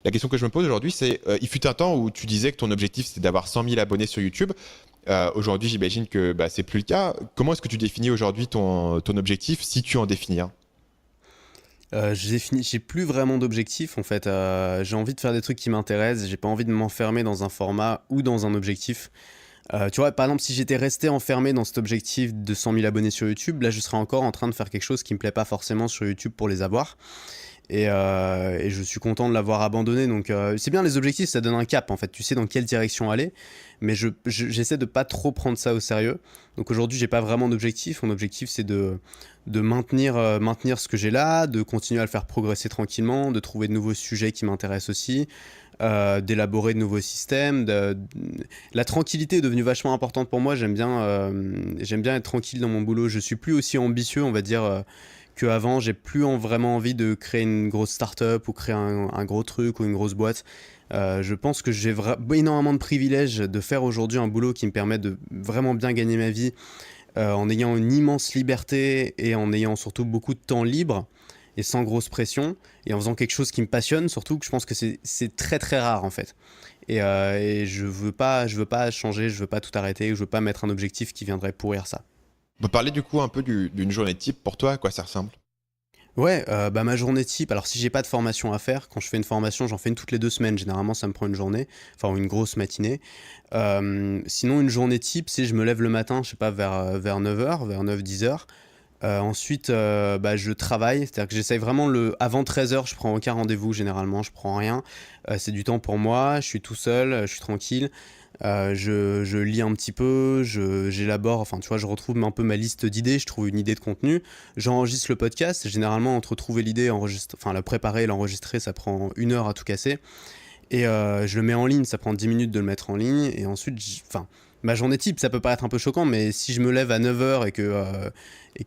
la question que je me pose aujourd'hui, c'est il fut un temps où tu disais que ton objectif c'était d'avoir 100 000 abonnés sur YouTube. Aujourd'hui, j'imagine que c'est plus le cas. Comment est-ce que tu définis aujourd'hui ton objectif, si tu en définis un? J'ai plus vraiment d'objectif en fait. J'ai envie de faire des trucs qui m'intéressent. J'ai pas envie de m'enfermer dans un format ou dans un objectif. Tu vois, par exemple, si j'étais resté enfermé dans cet objectif de 100 000 abonnés sur YouTube, là, je serais encore en train de faire quelque chose qui me plaît pas forcément sur YouTube pour les avoir. Et je suis content de l'avoir abandonné. Donc, c'est bien les objectifs, ça donne un cap en fait. Tu sais dans quelle direction aller. Mais j'essaie de pas trop prendre ça au sérieux. Donc aujourd'hui, j'ai pas vraiment d'objectif. Mon objectif, c'est de maintenir ce que j'ai là, de continuer à le faire progresser tranquillement, de trouver de nouveaux sujets qui m'intéressent aussi, d'élaborer de nouveaux systèmes. La tranquillité est devenue vachement importante pour moi. J'aime bien être tranquille dans mon boulot. Je suis plus aussi ambitieux, on va dire. Qu'avant, j'ai plus vraiment envie de créer une grosse start-up ou créer un gros truc ou une grosse boîte. Je pense que j'ai énormément de privilèges de faire aujourd'hui un boulot qui me permet de vraiment bien gagner ma vie en ayant une immense liberté et en ayant surtout beaucoup de temps libre et sans grosse pression et en faisant quelque chose qui me passionne surtout que je pense que c'est très très rare en fait. Et je veux pas changer, je veux pas tout arrêter, je veux pas mettre un objectif qui viendrait pourrir ça. On peut parler du coup un peu d'une journée type pour toi, à quoi ça ressemble? Ouais, bah ma journée type, alors si j'ai pas de formation à faire, quand je fais une formation, j'en fais une toutes les 2 semaines, généralement ça me prend une journée, enfin une grosse matinée. Sinon une journée type, c'est je me lève le matin, je sais pas, vers 9 heures, vers 9-10 heures. Ensuite, bah, je travaille, c'est-à-dire que j'essaye vraiment avant 13 heures, je prends aucun rendez-vous généralement, je prends rien. C'est du temps pour moi, je suis tout seul, je suis tranquille. Je lis un petit peu, j'élabore, enfin tu vois, je retrouve un peu ma liste d'idées, je trouve une idée de contenu, j'enregistre le podcast. Généralement, entre trouver l'idée, enfin la préparer et l'enregistrer, ça prend 1 heure à tout casser. Et je le mets en ligne, ça prend 10 minutes de le mettre en ligne. Et ensuite, enfin, ma journée type, ça peut paraître un peu choquant, mais si je me lève à 9 heures et que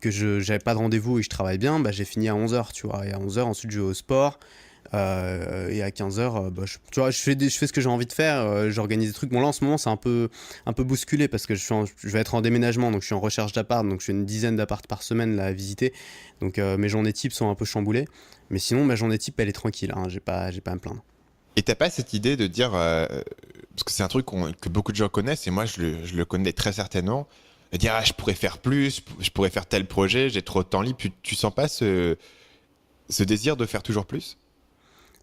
je j'avais pas de rendez-vous et que je travaille bien, bah, j'ai fini à 11 heures, tu vois. Et à 11 heures, ensuite, je vais au sport. Et à 15 heures, bah, tu vois, je fais ce que j'ai envie de faire, j'organise des trucs. Bon, là, en ce moment, c'est un peu bousculé parce que je vais être en déménagement, donc je suis en recherche d'appart, donc je fais une dizaine d'apparts par semaine là, à visiter. Donc mes journées type sont un peu chamboulées. Mais sinon, ma journée type, elle est tranquille, hein, j'ai pas à me plaindre. Et t'as pas cette idée de dire, parce que c'est un truc que beaucoup de gens connaissent, et moi je le connais très certainement, de dire ah, je pourrais faire plus, je pourrais faire tel projet, j'ai trop de temps libre. Tu sens pas ce désir de faire toujours plus?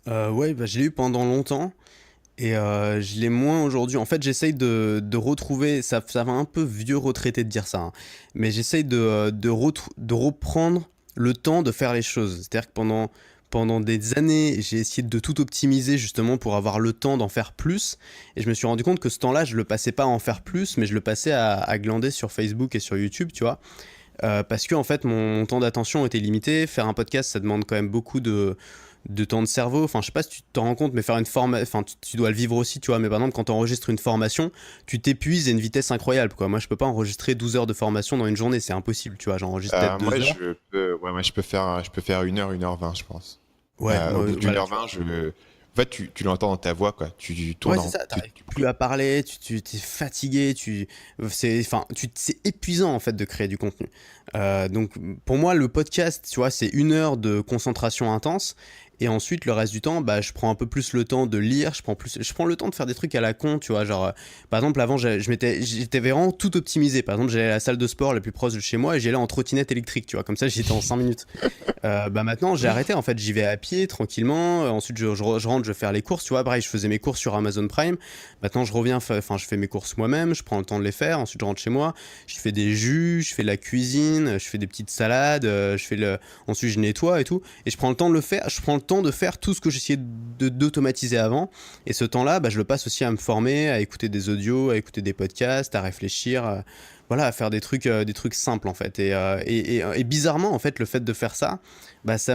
Ouais, bah, je l'ai eu pendant longtemps. Et je l'ai moins aujourd'hui. En fait, j'essaye de retrouver, ça va un peu vieux retraité de dire ça, hein, mais j'essaye de reprendre le temps de faire les choses. C'est-à-dire que pendant des années, j'ai essayé de tout optimiser justement pour avoir le temps d'en faire plus. Et je me suis rendu compte que ce temps-là, je le passais pas à en faire plus, mais je le passais à glander sur Facebook et sur YouTube, tu vois. Parce que en fait, mon temps d'attention était limité. Faire un podcast, ça demande quand même beaucoup de temps de cerveau. Enfin, je sais pas si tu t'en rends compte, mais faire une formation, enfin, tu dois le vivre aussi, tu vois. Mais par exemple, quand tu enregistres une formation, tu t'épuises à une vitesse incroyable, quoi. Moi, je peux pas enregistrer 12 heures de formation dans une journée, c'est impossible, tu vois. J'enregistre peut-être Moi, 2 heures. moi, je peux faire 1 heure 20 je pense. Ouais, Au moi, bout d'une voilà, heure tu vois. 20 en fait, tu l'entends dans ta voix, quoi. Tu tournes Ouais, c'est ça, tu- t'arrives plus à parler, tu t'es fatigué, c'est épuisant en fait de créer du contenu. Donc pour moi, le podcast, tu vois, c'est 1 heure de concentration intense. Et ensuite, le reste du temps, bah, je prends un peu plus le temps de lire, je prends le temps de faire des trucs à la con, tu vois, genre, par exemple, avant, j'étais vraiment tout optimisé. Par exemple, j'allais à la salle de sport la plus proche de chez moi et j'y allais en trottinette électrique, tu vois, comme ça, j'étais en 5 minutes. Bah maintenant j'ai arrêté en fait, j'y vais à pied tranquillement. Ensuite je rentre, je vais faire les courses, tu vois. Pareil, je faisais mes courses sur Amazon Prime. Maintenant je reviens, enfin je fais mes courses moi-même, je prends le temps de les faire. Ensuite je rentre chez moi, je fais des jus, je fais de la cuisine, je fais des petites salades, ensuite je nettoie et tout. Et je prends le temps de le faire, je prends le temps de faire tout ce que j'essayais d'automatiser avant. Et ce temps-là, bah, je le passe aussi à me former, à écouter des audios, à écouter des podcasts, à réfléchir. Voilà, à faire des trucs simples en fait. Et bizarrement, en fait, le fait de faire ça, bah, ça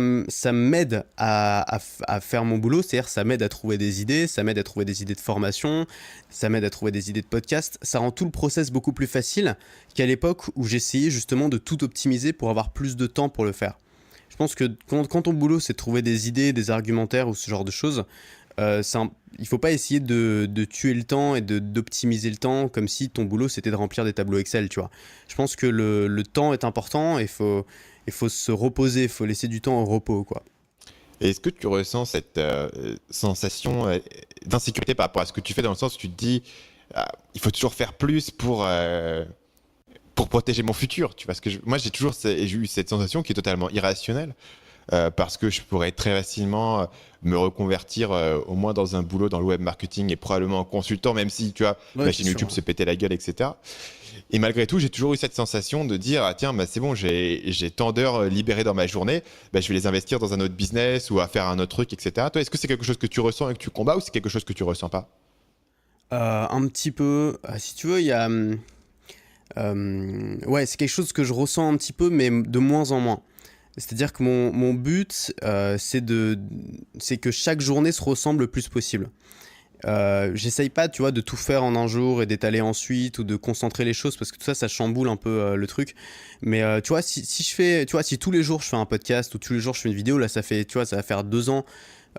m'aide à faire mon boulot, c'est-à-dire ça m'aide à trouver des idées, ça m'aide à trouver des idées de formation, ça m'aide à trouver des idées de podcast. Ça rend tout le process beaucoup plus facile qu'à l'époque où j'essayais justement de tout optimiser pour avoir plus de temps pour le faire. Je pense que quand ton boulot c'est de trouver des idées, des argumentaires ou ce genre de choses, il faut pas essayer de tuer le temps et d'optimiser le temps comme si ton boulot c'était de remplir des tableaux Excel, tu vois. Je pense que le temps est important et il faut se reposer, il faut laisser du temps au repos, quoi. Et est-ce que tu ressens cette sensation d'insécurité par rapport à ce que tu fais, dans le sens où tu te dis, il faut toujours faire plus pour protéger mon futur, tu vois, moi j'ai eu cette sensation qui est totalement irrationnelle, parce que je pourrais très facilement me reconvertir au moins dans un boulot dans le web marketing et probablement en consultant, même si tu vois, Ouais, ma c'est chaîne YouTube sûr. se pétait la gueule, etc. Et malgré tout, j'ai toujours eu cette sensation de dire, ah, tiens, bah, c'est bon, j'ai tant d'heures libérées dans ma journée, bah, je vais les investir dans un autre business ou à faire un autre truc, etc. Toi, est-ce que c'est quelque chose que tu ressens et que tu combats, ou c'est quelque chose que tu ressens pas? Un petit peu, si tu veux, il y a, ouais, c'est quelque chose que je ressens un petit peu, mais de moins en moins. C'est-à-dire que mon but, c'est que chaque journée se ressemble le plus possible. J'essaye pas, tu vois, de tout faire en un jour et d'étaler ensuite ou de concentrer les choses parce que tout ça, ça chamboule un peu le truc. Mais tu vois, si je fais, tu vois, si tous les jours je fais un podcast ou tous les jours je fais une vidéo, là, ça fait, tu vois, ça va faire 2 ans.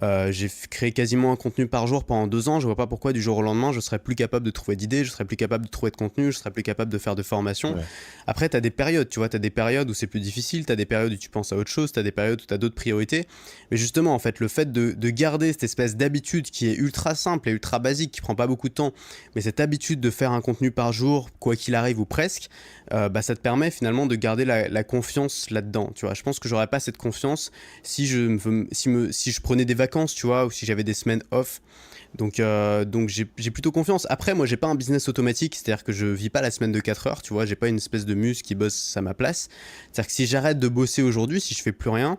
J'ai créé quasiment un contenu par jour pendant 2 ans. Je vois pas pourquoi du jour au lendemain je serais plus capable de trouver d'idées, je serais plus capable de trouver de contenu, je serais plus capable de faire de formation. Ouais. Après, tu as des périodes, tu vois, tu as des périodes où c'est plus difficile, tu as des périodes où tu penses à autre chose, tu as des périodes où tu as d'autres priorités. Mais justement, en fait, le fait de garder cette espèce d'habitude qui est ultra simple et ultra basique, qui prend pas beaucoup de temps, mais cette habitude de faire un contenu par jour, quoi qu'il arrive ou presque, bah, ça te permet finalement de garder la confiance là-dedans. Tu vois, je pense que j'aurais pas cette confiance si je prenais des vacances, tu vois, ou si j'avais des semaines off. Donc j'ai plutôt confiance. Après, moi, j'ai pas un business automatique, c'est-à-dire que je vis pas la semaine de 4 heures, tu vois, j'ai pas une espèce de muse qui bosse à ma place. C'est-à-dire que si j'arrête de bosser aujourd'hui, si je fais plus rien,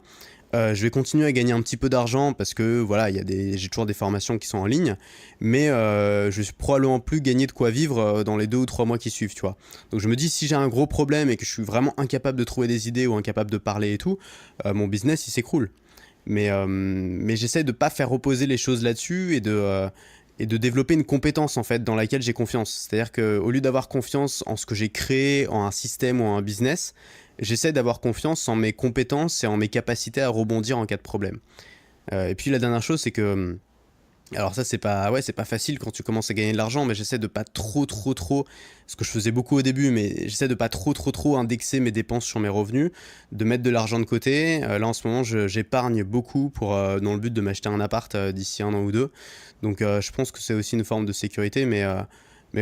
je vais continuer à gagner un petit peu d'argent parce que voilà, j'ai toujours des formations qui sont en ligne, mais je vais probablement plus gagner de quoi vivre dans les 2 ou 3 mois qui suivent, tu vois. Donc je me dis, si j'ai un gros problème et que je suis vraiment incapable de trouver des idées ou incapable de parler et tout, mon business il s'écroule. Mais j'essaie de pas faire reposer les choses là-dessus et de développer une compétence en fait dans laquelle j'ai confiance. C'est-à-dire qu'au lieu d'avoir confiance en ce que j'ai créé, en un système ou en un business, j'essaie d'avoir confiance en mes compétences et en mes capacités à rebondir en cas de problème. Et puis la dernière chose, c'est que alors ça c'est pas facile quand tu commences à gagner de l'argent, mais j'essaie de pas trop, ce que je faisais beaucoup au début, mais j'essaie de pas trop indexer mes dépenses sur mes revenus, de mettre de l'argent de côté. Là en ce moment j'épargne beaucoup pour dans le but de m'acheter un appart d'ici 1 an ou 2. Donc je pense que c'est aussi une forme de sécurité, mais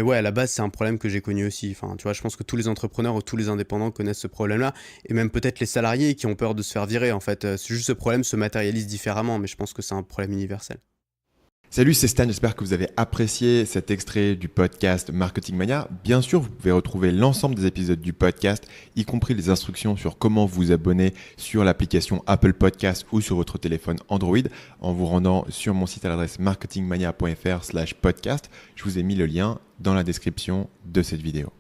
ouais, à la base c'est un problème que j'ai connu aussi. Enfin tu vois, je pense que tous les entrepreneurs ou tous les indépendants connaissent ce problème-là, et même peut-être les salariés qui ont peur de se faire virer. En fait, c'est juste ce problème se matérialise différemment, mais je pense que c'est un problème universel. Salut, c'est Stan, j'espère que vous avez apprécié cet extrait du podcast Marketing Mania. Bien sûr, vous pouvez retrouver l'ensemble des épisodes du podcast, y compris les instructions sur comment vous abonner sur l'application Apple Podcast ou sur votre téléphone Android, en vous rendant sur mon site à l'adresse marketingmania.fr/podcast. Je vous ai mis le lien dans la description de cette vidéo.